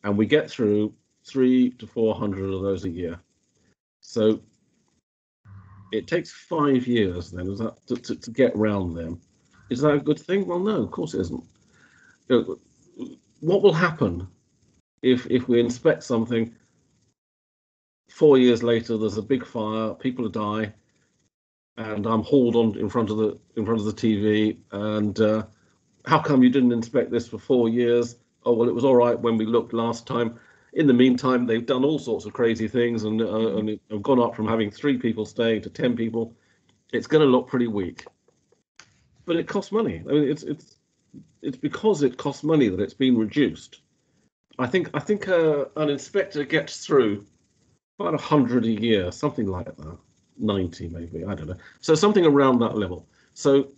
and we get through 300 to 400 of those a year. So it takes 5 years then to get round them. Is that a good thing? Well, no, of course it isn't. What will happen if we inspect something, 4 years later there's a big fire, people die, and I'm hauled on in front of the TV, and how come you didn't inspect this for 4 years? Oh, well, it was all right when we looked last time. In the meantime, they've done all sorts of crazy things and have gone up from having 3 people staying to 10 people. It's going to look pretty weak, but it costs money. I mean, it's because it costs money that it's been reduced. I think an inspector gets through about 100 a year, something like that, 90 maybe, I don't know. So something around that level. So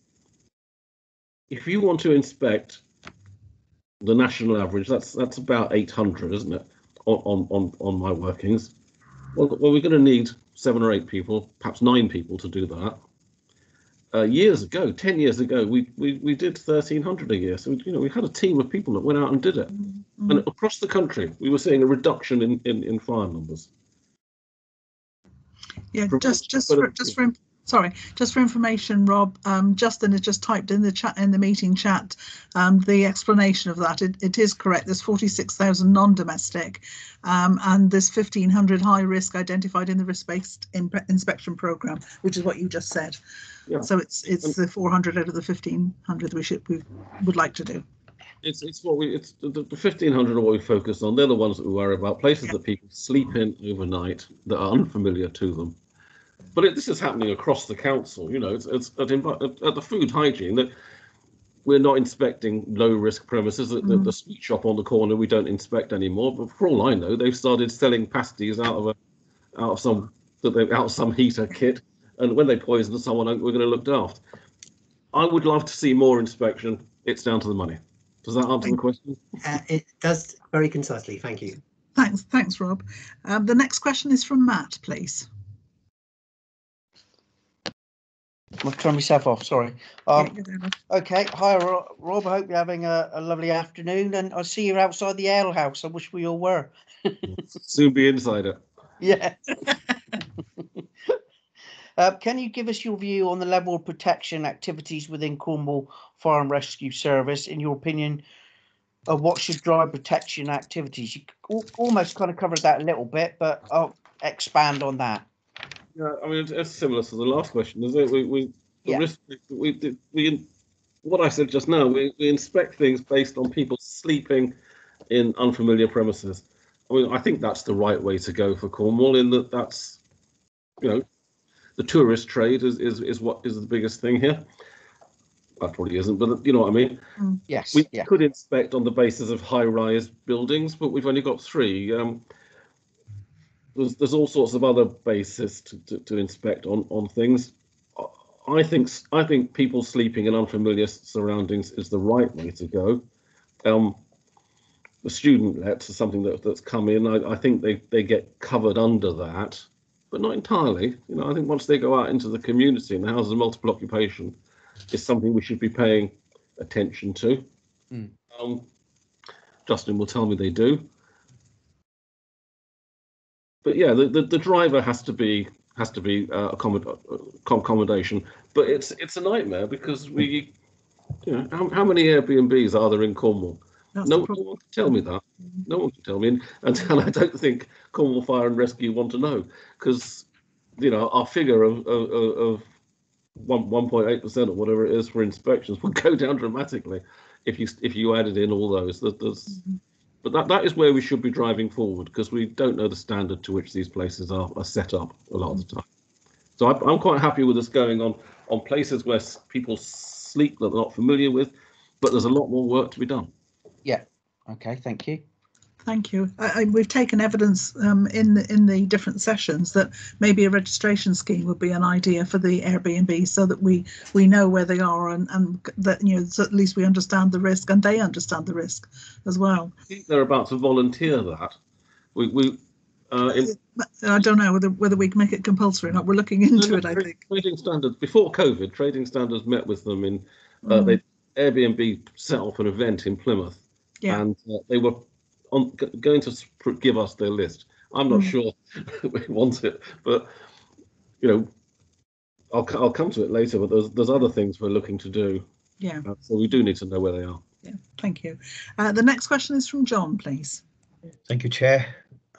if you want to inspect the national average, that's about 800, isn't it, on my workings? Well, we're going to need 7 or 8 people, perhaps 9 people to do that. Years ago, 10 years ago, we did 1,300 a year. So we had a team of people that went out and did it. And across the country, we were seeing a reduction in fire numbers. Yeah, just for information, Rob, Justin has just typed in the meeting chat the explanation of that. It is correct. There's 46,000 non-domestic, and there's 1,500 high risk identified in the risk-based inspection programme, which is what you just said. Yeah. So it's the 400 out of the 1,500 we would like to do. It's the 1,500 are what we focus on. They're the ones that we worry about. Places that people sleep in overnight that are unfamiliar to them. But this is happening across the council. It's at the food hygiene that we're not inspecting low risk premises. The sweet shop on the corner we don't inspect anymore. But for all I know, they've started selling pasties out of some heater kit, and when they poison someone, we're going to look daft. I would love to see more inspection. It's down to the money. Does that answer the question? It does, very concisely. Thank you. Thanks, Rob. The next question is from Matt, please. I'll turn myself off, sorry. Okay, hi Rob, I hope you're having a lovely afternoon, and I see you're outside the ale house. I wish we all were. Soon be inside it. Yeah. Can you give us your view on the level of protection activities within Cornwall Fire and Rescue Service, in your opinion, of what should drive protection activities? You almost kind of covered that a little bit, but I'll expand on that. Yeah, I mean, it's similar to the last question, isn't it? What I said just now, we inspect things based on people sleeping in unfamiliar premises. I mean, I think that's the right way to go for Cornwall, in that's, the tourist trade is what is the biggest thing here. That probably isn't, but you know what I mean? Yes. We could inspect on the basis of high-rise buildings, but we've only got 3. There's all sorts of other bases to inspect on things. I think people sleeping in unfamiliar surroundings is the right way to go. The student lets is something that's come in. I think they get covered under that, but not entirely. I think once they go out into the community and the houses of multiple occupation is something we should be paying attention to. Justin will tell me they do. But yeah, the driver has to be accommodation. But it's a nightmare because how many Airbnbs are there in Cornwall? No one can tell me that. No one can tell me, and I don't think Cornwall Fire and Rescue want to know, because our figure of 1.8% or whatever it is for inspections would go down dramatically if you added in all those. But that is where we should be driving forward, because we don't know the standard to which these places are set up a lot of the time. So I'm quite happy with us going on places where people sleep that they're not familiar with, but there's a lot more work to be done. Yeah. Okay. Thank you. Thank you. We've taken evidence in the different sessions that maybe a registration scheme would be an idea for the Airbnb, so that we know where they are and that so at least we understand the risk and they understand the risk as well. I think they're about to volunteer that. I don't know whether we can make it compulsory or not. We're looking into it. I think trading standards before COVID, trading standards met with them in Airbnb set off an event in Plymouth, and they were going to give us their list. I'm not sure we want it, but you know, I'll come to it later. But there's other things we're looking to do. Yeah. So we do need to know where they are. Yeah. Thank you. The next question is from John, please. Thank you, Chair.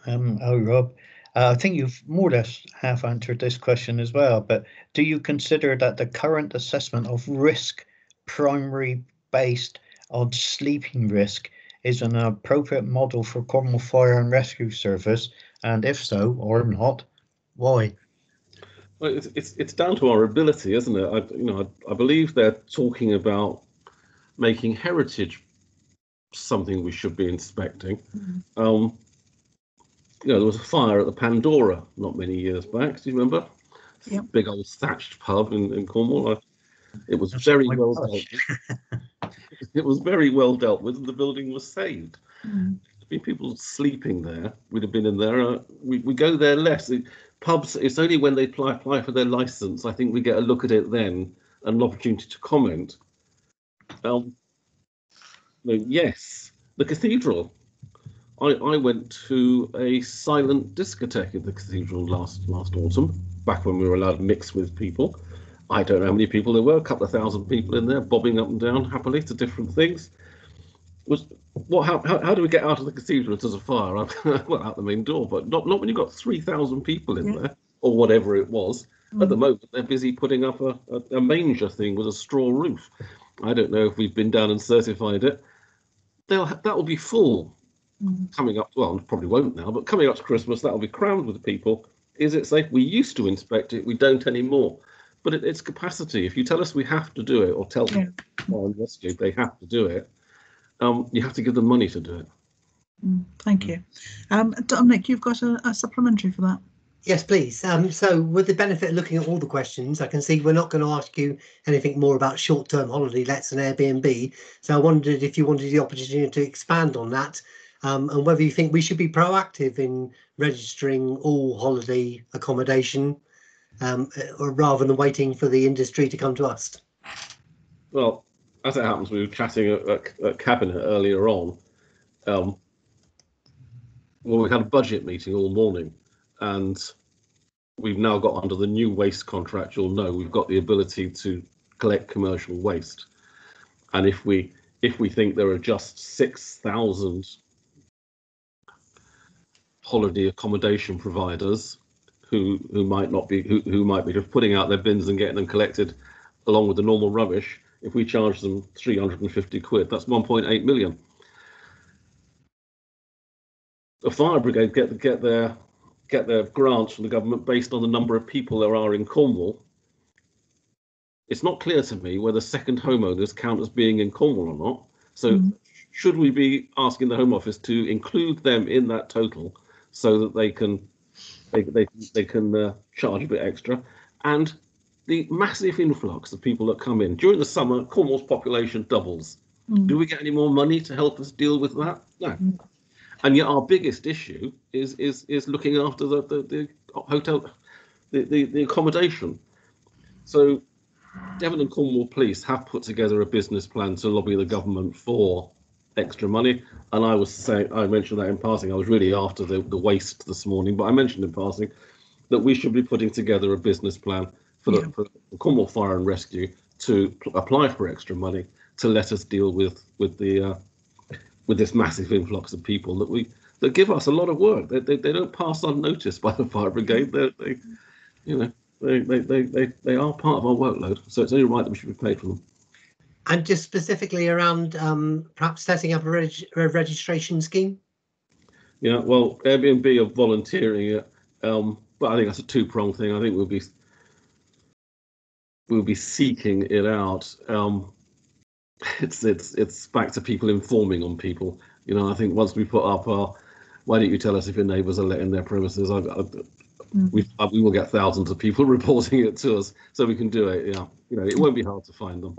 Rob, I think you've more or less half answered this question as well, but do you consider that the current assessment of risk primary based on sleeping risk is an appropriate model for Cornwall Fire and Rescue Service? And if so, or not, why? Well, it's down to our ability, isn't it? I believe they're talking about making heritage something we should be inspecting. There was a fire at the Pandora not many years back. Do you remember? Yep. Big old thatched pub in Cornwall. It was That's very my well gosh. dealt with. It was very well dealt with, and the building was saved. There'd been people sleeping there. We'd have been in there. We go there less. Pubs. It's only when they apply for their license. I think we get a look at it then, and an opportunity to comment. Yes, the cathedral. I went to a silent discotheque in the cathedral last autumn, back when we were allowed to mix with people. I don't know how many people there were, a couple of thousand people in there, bobbing up and down happily to different things. How do we get out of the cathedral if there's a fire? Well, out the main door, but not when you've got 3,000 people in there, or whatever it was. At the moment, they're busy putting up a manger thing with a straw roof. I don't know if we've been down and certified it. That will be full. Coming up, well, probably won't now, but coming up to Christmas, that'll be crammed with people. Is it safe? We used to inspect it, we don't anymore. But it's capacity. If you tell us we have to do it, or tell them on rescue they have to do it, you have to give them money to do it. Thank you. Dominic, you've got a supplementary for that. Yes, please. So with the benefit of looking at all the questions, I can see we're not going to ask you anything more about short-term holiday lets and Airbnb. So I wondered if you wanted the opportunity to expand on that, and whether you think we should be proactive in registering all holiday accommodation, or rather than waiting for the industry to come to us. Well, as it happens, we were chatting at Cabinet earlier on. Well, we had a budget meeting all morning, and we've now got under the new waste contract. You'll know we've got the ability to collect commercial waste, and if we think there are just 6,000 holiday accommodation providers who might be just putting out their bins and getting them collected along with the normal rubbish, if we charge them 350 quid, that's 1.8 million. The fire brigade get their grants from the government based on the number of people there are in Cornwall. It's not clear to me whether second homeowners count as being in Cornwall or not. So should we be asking the Home Office to include them in that total so that they can charge a bit extra? And the massive influx of people that come in during the summer, Cornwall's population doubles. Do we get any more money to help us deal with that? No. And yet our biggest issue is looking after the hotel, the accommodation. So Devon and Cornwall Police have put together a business plan to lobby the government for extra money. And I mentioned that in passing. I was really after the waste this morning, but I mentioned in passing that we should be putting together a business plan for the Cornwall Fire and Rescue to apply for extra money to let us deal with this massive influx of people that give us a lot of work. They don't pass unnoticed by the fire brigade. They are part of our workload, so it's only right that we should be paid for them. And just specifically around perhaps setting up a registration scheme. Yeah, well, Airbnb are volunteering it, but I think that's a two-pronged thing. I think we'll be seeking it out. It's back to people informing on people. I think once we put up why don't you tell us if your neighbours are letting their premises? We will get thousands of people reporting it to us, so we can do it. Yeah, it won't be hard to find them.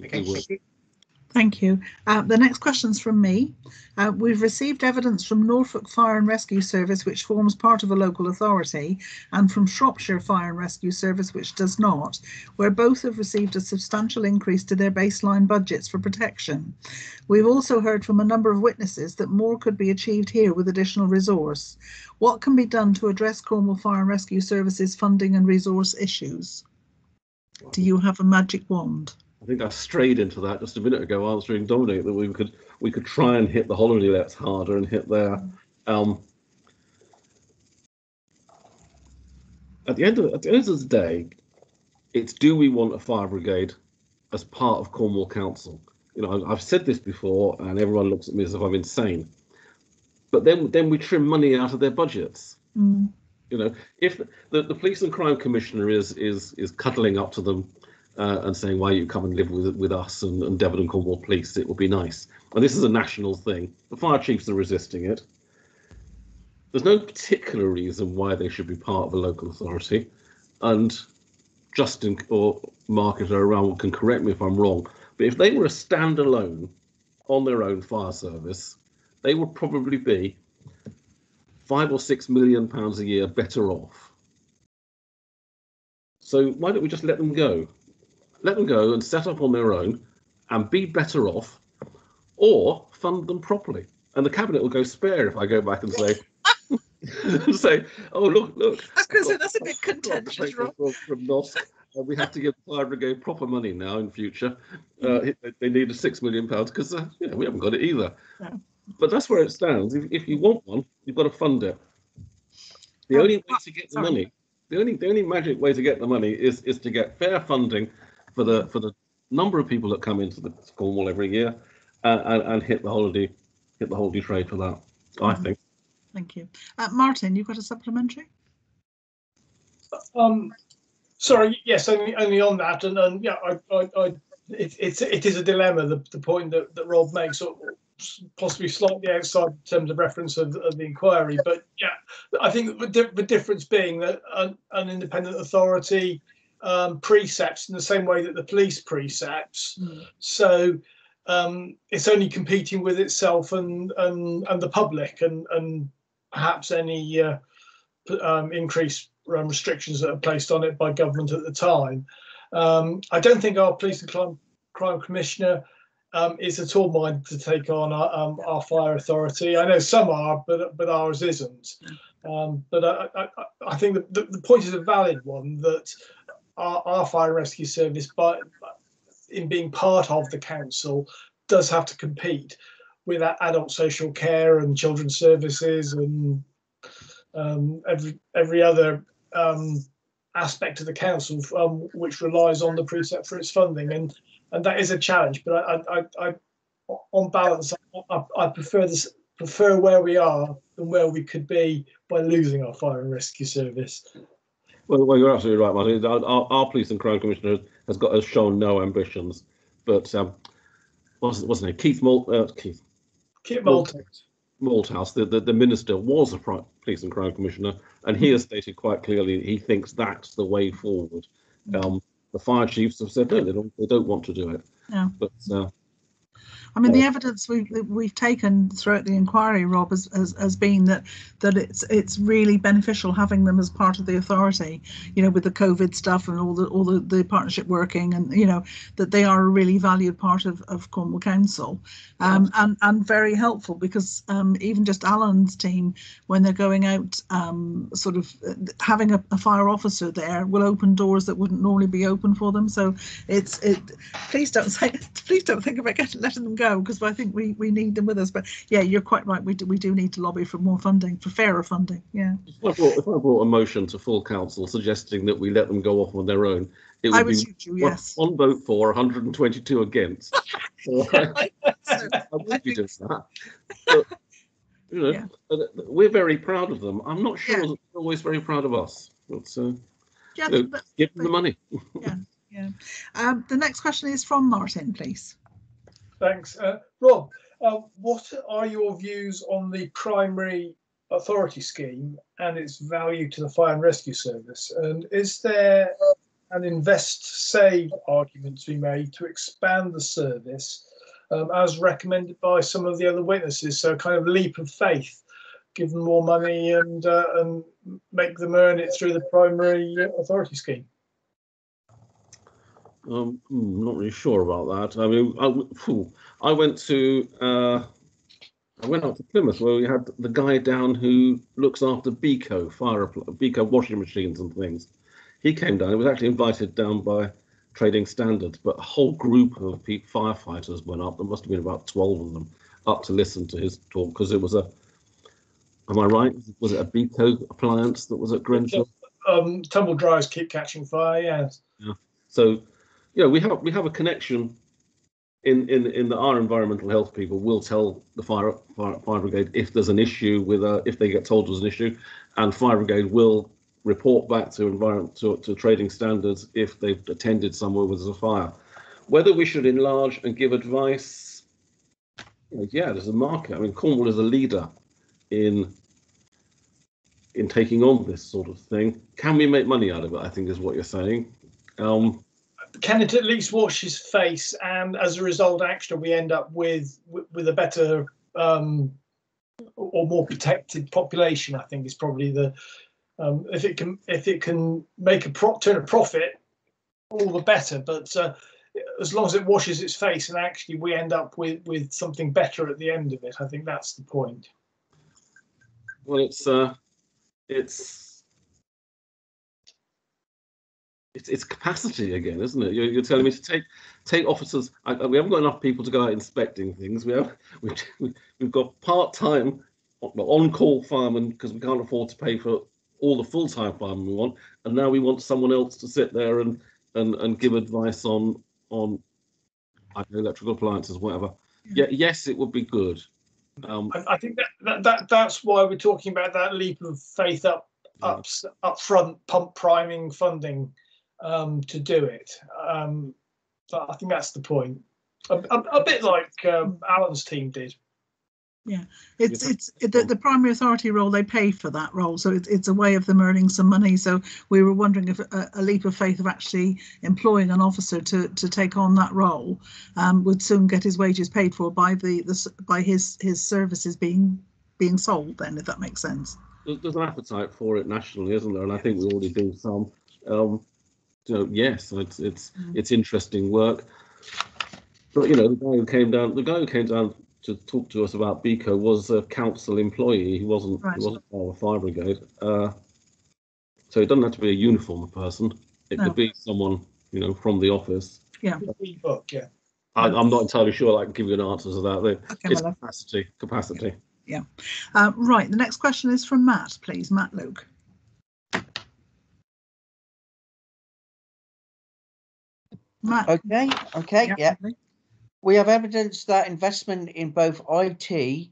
Okay, thank you. Thank you. The next question's from me. We've received evidence from Norfolk Fire and Rescue Service, which forms part of a local authority, and from Shropshire Fire and Rescue Service, which does not, where both have received a substantial increase to their baseline budgets for protection. We've also heard from a number of witnesses that more could be achieved here with additional resource. What can be done to address Cornwall Fire and Rescue Services funding and resource issues? Do you have a magic wand? I think I strayed into that just a minute ago, answering Dominic that we could try and hit the holiday lets harder and hit there. At the end of the day, it's, do we want a fire brigade as part of Cornwall Council? You know, I've said this before, and everyone looks at me as if I'm insane. But then we trim money out of their budgets. You know, if the police and crime commissioner is cuddling up to them and saying, why you come and live with us and Devon and Cornwall Police, it would be nice. And this is a national thing. The fire chiefs are resisting it. There's no particular reason why they should be part of a local authority. And Justin or Market or around can correct me if I'm wrong, but if they were a standalone on their own fire service, they would probably be £5 or £6 million a year better off. So why don't we just let them go? Let them go and set up on their own and be better off, or fund them properly. And the cabinet will go spare if I go back and say, say, oh look. That's a bit contentious, Rob. From NOSC, we have to give the fire brigade proper money now in future. They need £6 million because we haven't got it either. Yeah. But that's where it stands. If you want one, you've got to fund it. The only way to get the money, the only magic way to get the money is to get fair funding for the number of people that come into the Cornwall every year, and hit the holiday trade for that. I think. Thank you, Martin. You've got a supplementary. Sorry. Yes. Only on that, and yeah, it is a dilemma. The point that Rob makes, possibly slightly outside in terms of reference of the inquiry, but yeah, I think the difference being that an independent authority precepts in the same way that the police precepts. So it's only competing with itself and the public, and perhaps any increased restrictions that are placed on it by government at the time. I don't think our police and crime commissioner is at all minded to take on our fire authority. I know some are, but ours isn't. But I think the point is a valid one, that our fire and rescue service, in being part of the council, does have to compete with adult social care and children's services and every other aspect of the council, which relies on the precept for its funding, and that is a challenge. But I on balance, I prefer where we are than where we could be by losing our fire and rescue service. Well, you're absolutely right, Martin. Our police and crime commissioner has shown no ambitions, but what's his name? Keith Malthouse, the minister, was a police and crime commissioner, and he has stated quite clearly he thinks that's the way forward. The fire chiefs have said no, they don't want to do it. Yeah. But I mean, the evidence we've taken throughout the inquiry, Rob, has been that it's really beneficial having them as part of the authority. You know, with the COVID stuff and all the partnership working, and you know that they are a really valued part of Cornwall Council, and very helpful, because even just Alan's team, when they're going out, sort of having a fire officer there will open doors that wouldn't normally be open for them. So please don't think about letting them go, because I think we need them with us. But yeah, you're quite right. We do need to lobby for more funding, for fairer funding. Yeah. If I brought a motion to full council suggesting that we let them go off on their own, it would be yes. One vote for, 122 against. So I would be doing that. But, you know, we're very proud of them. I'm not sure that they're always very proud of us. But give them the money. Yeah. The next question is from Martin, please. Thanks. Rob, what are your views on the primary authority scheme and its value to the fire and rescue service? And is there an invest-save argument to be made to expand the service as recommended by some of the other witnesses. So kind of leap of faith, give them more money and make them earn it through the primary authority scheme. I'm not really sure about that. I mean, I went up to Plymouth where we had the guy down who looks after Beco washing machines and things. He came down. He was actually invited down by Trading Standards, but a whole group of firefighters went up. There must have been about 12 of them up to listen to his talk, because it was am I right? Was it a Beco appliance that was at Grenfell? Tumble dryers keep catching fire. Yes. Yeah. So, we have a connection. In our environmental health people will tell the fire brigade if there's an issue with if they get told there's an issue, and fire brigade will report back to Trading Standards if they've attended somewhere where there's a fire. Whether we should enlarge and give advice, yeah, there's a market. I mean, Cornwall is a leader in taking on this sort of thing. Can we make money out of it, I think is what you're saying. Can it at least wash his face, and as a result, actually, we end up with a better or more protected population? I think is probably the if it can make turn a profit, all the better. But as long as it washes its face, and actually we end up with something better at the end of it, I think that's the point. Well, it's capacity again, isn't it? You're telling me to take officers. We haven't got enough people to go out inspecting things. We've got part-time, on-call firemen because we can't afford to pay for all the full-time firemen we want, and now we want someone else to sit there and give advice on electrical appliances, whatever. Yeah, yes, it would be good. I think that's why we're talking about that leap of faith up front, pump priming funding to do it. So I think that's the point. A bit like Alan's team did. Yeah, it's the primary authority role. They pay for that role, so it's a way of them earning some money. So we were wondering if a leap of faith of actually employing an officer to take on that role would soon get his wages paid for by by his services being sold. Then, if that makes sense. There's an appetite for it nationally, isn't there? And I think we already do some. Yes, it's interesting work. But the guy who came down to talk to us about Beco was a council employee. He wasn't part of a fire brigade. So it doesn't have to be a uniformed person. It could be someone from the office. Yeah. Yeah. I'm not entirely sure I can give you an answer to that. Okay, it's capacity. Yeah. Right. The next question is from Matt, please. Matt Luke. Matt. Okay. Yeah. We have evidence that investment in both IT,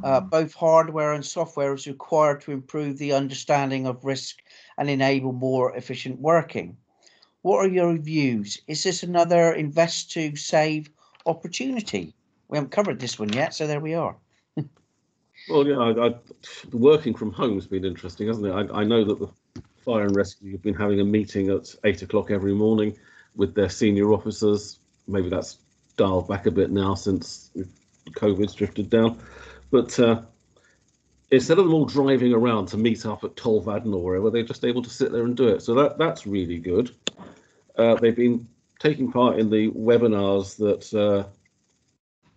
both hardware and software, is required to improve the understanding of risk and enable more efficient working. What are your views? Is this another invest to save opportunity? We haven't covered this one yet, so there we are. Well, yeah, working from home has been interesting, hasn't it? I know that the Fire and Rescue have been having a meeting at 8 o'clock every morning with their senior officers. Maybe that's dialed back a bit now since COVID's drifted down. But instead of them all driving around to meet up at Tolvaden or wherever, they're just able to sit there and do it. So that's really good. They've been taking part in the webinars that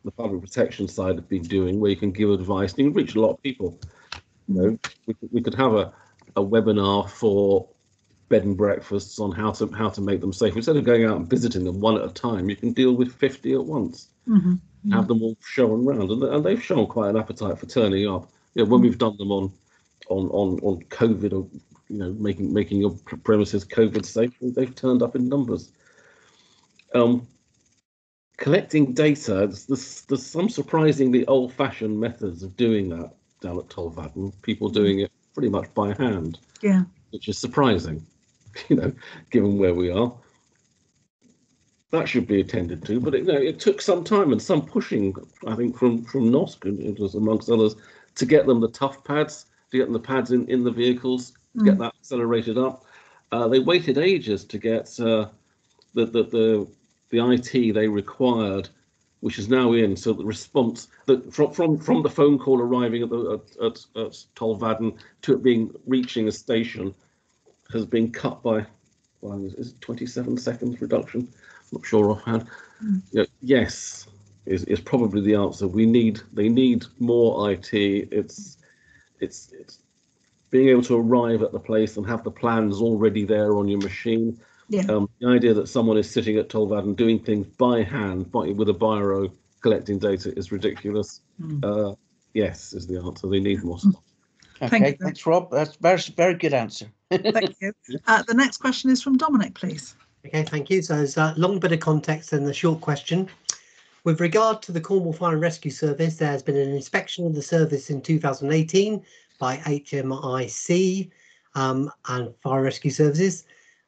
the public protection side have been doing, where you can give advice and you can reach a lot of people. We could have a webinar for bed and breakfasts on how to make them safe. Instead of going out and visiting them one at a time, you can deal with 50 at once. Mm-hmm. Have them all shown around, and they've shown quite an appetite for turning up. When we've done them on COVID, or making your premises COVID safe, they've turned up in numbers. Collecting data, there's some surprisingly old-fashioned methods of doing that down at Tolvaden. People doing it pretty much by hand, which is surprising, given where we are. That should be attended to, but it took some time and some pushing, I think, from NOSC and amongst others, to get them the tough pads, to get them the pads in the vehicles, to get that accelerated up. They waited ages to get the IT they required which is now in. So the response that from the phone call arriving at Tolvaden to it reaching a station has been cut by, well, is it 27 seconds reduction? I'm not sure offhand. Yes, is probably the answer. They need more IT. It's being able to arrive at the place and have the plans already there on your machine. Yeah. The idea that someone is sitting at Tolvaden doing things by hand, with a biro, collecting data is ridiculous. Yes, is the answer. They need more stuff. Okay, thanks, Rob. That's very good answer. Thank you. The next question is from Dominic, please. Okay, thank you. So there's a long bit of context in the short question. With regard to the Cornwall Fire and Rescue Service, there has been an inspection of the service in 2018 by HMIC and Fire Rescue Services.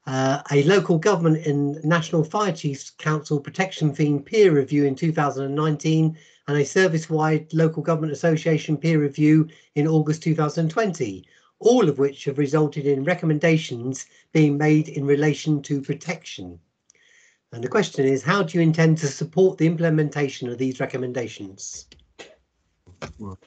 A local government and National Fire Chiefs Council protection theme peer review in 2019 and a service-wide local government association peer review in August 2020, all of which have resulted in recommendations being made in relation to protection. And the question is, how do you intend to support the implementation of these recommendations? Well,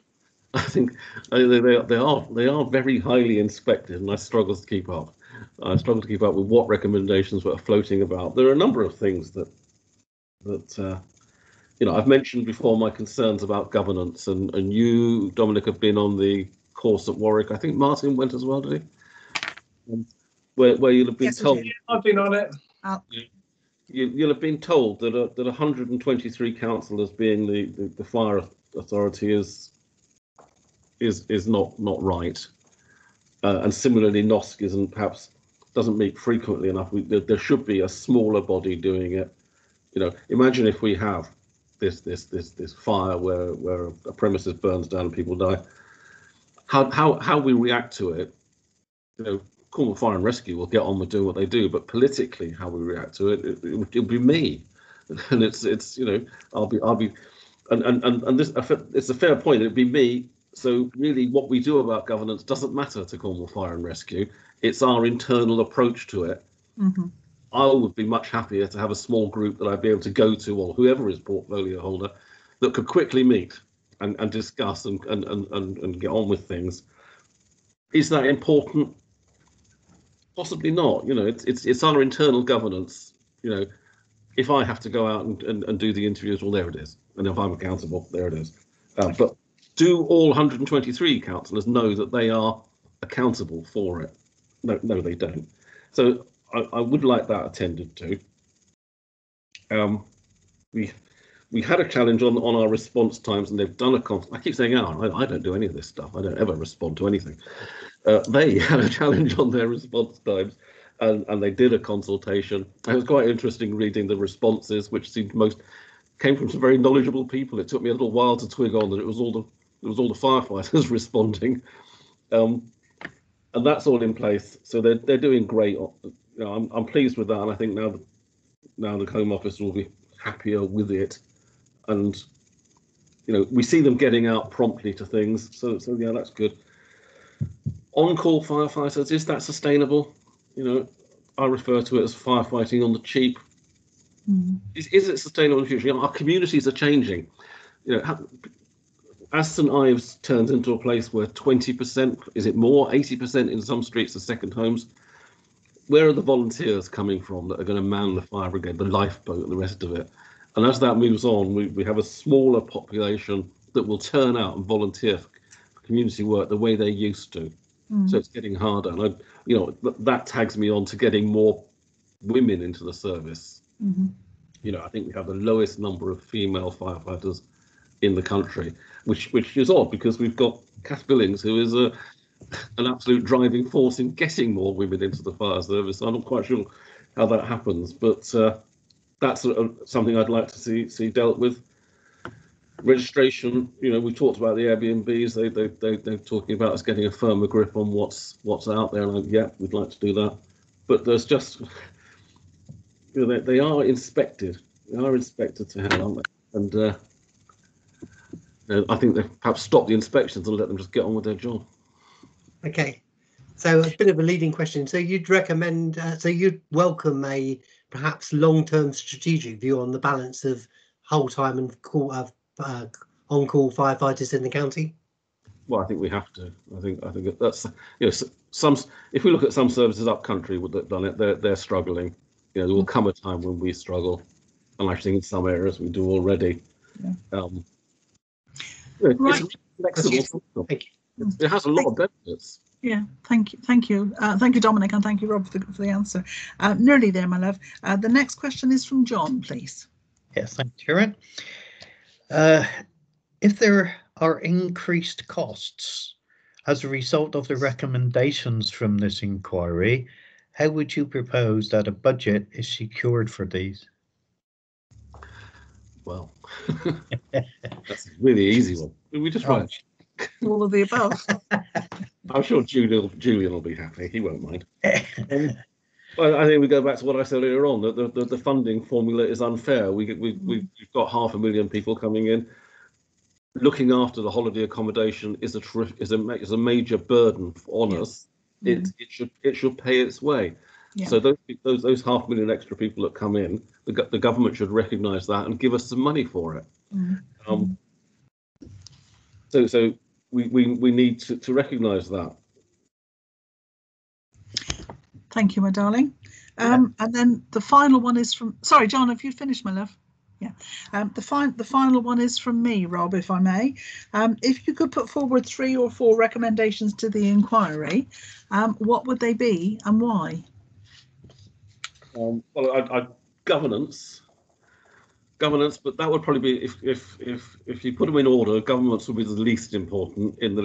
I think they are very highly inspected, and I struggle to keep up. I struggle to keep up with what recommendations were floating about. There are a number of things that I've mentioned before my concerns about governance, and you, Dominic, have been on the course at Warwick. I think Martin went as well, did he? Where you'll have been told. Yeah, I've been on it. You'll have been told that 123 councillors being the fire authority is not right, and similarly NOSC doesn't meet frequently enough. There should be a smaller body doing it. Imagine if we have this fire where a premises burns down and people die. How we react to it, Cornwall Fire and Rescue will get on with doing what they do, but politically, how we react to it'll be me, and it's I'll be, and this, it's a fair point. It'd be me. So really, what we do about governance doesn't matter to Cornwall Fire and Rescue. It's our internal approach to it. Mm-hmm. I would be much happier to have a small group that I'd be able to go to, or whoever is portfolio holder, that could quickly meet and discuss and get on with things. Is that important? Possibly not. It's our internal governance. If I have to go out and do the interviews, well, there it is. And if I'm accountable, there it is. But do all 123 councillors know that they are accountable for it? No, they don't. So I would like that attended to. We had a challenge on our response times, and they've done I keep saying, I don't do any of this stuff. I don't ever respond to anything. They had a challenge on their response times, and they did a consultation. It was quite interesting reading the responses, which came from some very knowledgeable people. It took me a little while to twig on that it was all the firefighters responding, and that's all in place. So they're doing great. I'm pleased with that, and I think now the Home Office will be happier with it, and we see them getting out promptly to things. So yeah, that's good. On-call firefighters, is that sustainable? I refer to it as firefighting on the cheap. Mm-hmm. Is it sustainable in the future? Our communities are changing. As St Ives turns into a place where 20%, is it more, 80% in some streets are second homes, where are the volunteers coming from that are going to man the fire brigade, the lifeboat and the rest of it? And as that moves on, we have a smaller population that will turn out and volunteer for community work the way they used to. So it's getting harder, and that tags me on to getting more women into the service. Mm-hmm. I think we have the lowest number of female firefighters in the country, which is odd because we've got Kath Billings, who is an absolute driving force in getting more women into the fire service. I'm not quite sure how that happens, but that's something I'd like to see dealt with. Registration, we talked about the Airbnbs. They're talking about us getting a firmer grip on what's out there, and yeah, we'd like to do that. But there's just, they are inspected. They are inspected to hell, aren't they? And I think they perhaps stop the inspections and let them just get on with their job. Okay, so a bit of a leading question. So you'd recommend, you'd welcome a perhaps long-term strategic view on the balance of whole-time and on-call firefighters in the county? Well, I think we have to. I think that's, you know, some. If we look at some services up country that have done it, they're struggling. You know, there will come a time when we struggle, and I think in some areas we do already. Yeah. Right. It's flexible. Thank you. It has a lot of benefits. Yeah, thank you, Dominic, and thank you, Rob, for the answer. Nearly there, my love. The next question is from John, please. Yes, thank you, Sharon. If there are increased costs as a result of the recommendations from this inquiry, how would you propose that a budget is secured for these? Well, that's a really easy one. We just write all of the above. I'm sure Julian will be happy. He won't mind. Well, I think we go back to what I said earlier on, that the funding formula is unfair. We've got 500,000 people coming in. Looking after the holiday accommodation is a major burden on us. It should pay its way. Yeah. So those 500,000 extra people that come in, the government should recognise that and give us some money for it. So we need to recognise that. Thank you, my darling. And then the final one is from. Sorry, John, have you finished, my love? Yeah. The final one is from me, Rob, if I may. If you could put forward 3 or 4 recommendations to the inquiry, what would they be and why? Well, governance, but that would probably be if you put them in order. Governance would be the least important in that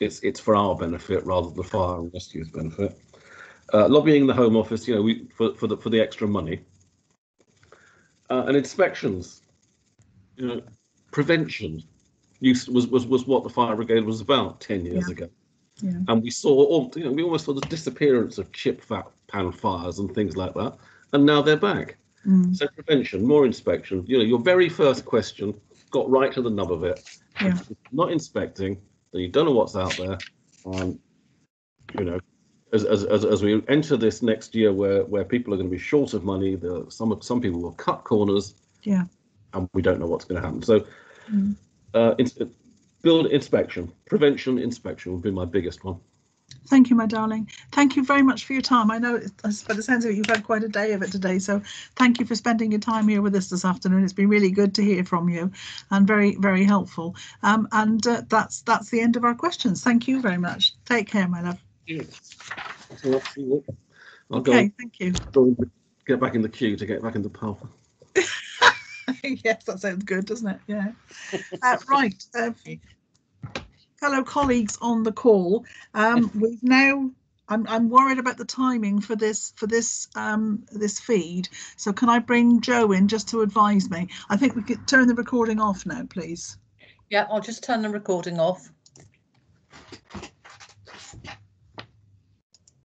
it's for our benefit rather than the fire and rescue's benefit. Lobbying the Home Office, you know, for the extra money. And inspections, you know, prevention was what the fire brigade was about 10 years ago. Yeah. And we saw we almost saw the disappearance of chip pan fires and things like that, and now they're back. So prevention, more inspection. You know, your very first question got right to the nub of it. Yeah. Not inspecting, then you don't know what's out there. You know, as we enter this next year where people are going to be short of money, some people will cut corners. Yeah. And we don't know what's going to happen. So build inspection, prevention inspection would be my biggest one. Thank you, my darling. Thank you very much for your time. I know by the sounds of it, you've had quite a day of it today. So thank you for spending your time here with us this afternoon. It's been really good to hear from you and very, very helpful. And that's the end of our questions. Thank you very much. Take care, my love. Okay, thank you. Get back in the queue to get back in the pub. Yes, that sounds good, doesn't it? Yeah. Right. Fellow colleagues on the call, we've now. I'm worried about the timing for this feed. So can I bring Joe in just to advise me? I think we could turn the recording off now, please. Yeah, I'll just turn the recording off.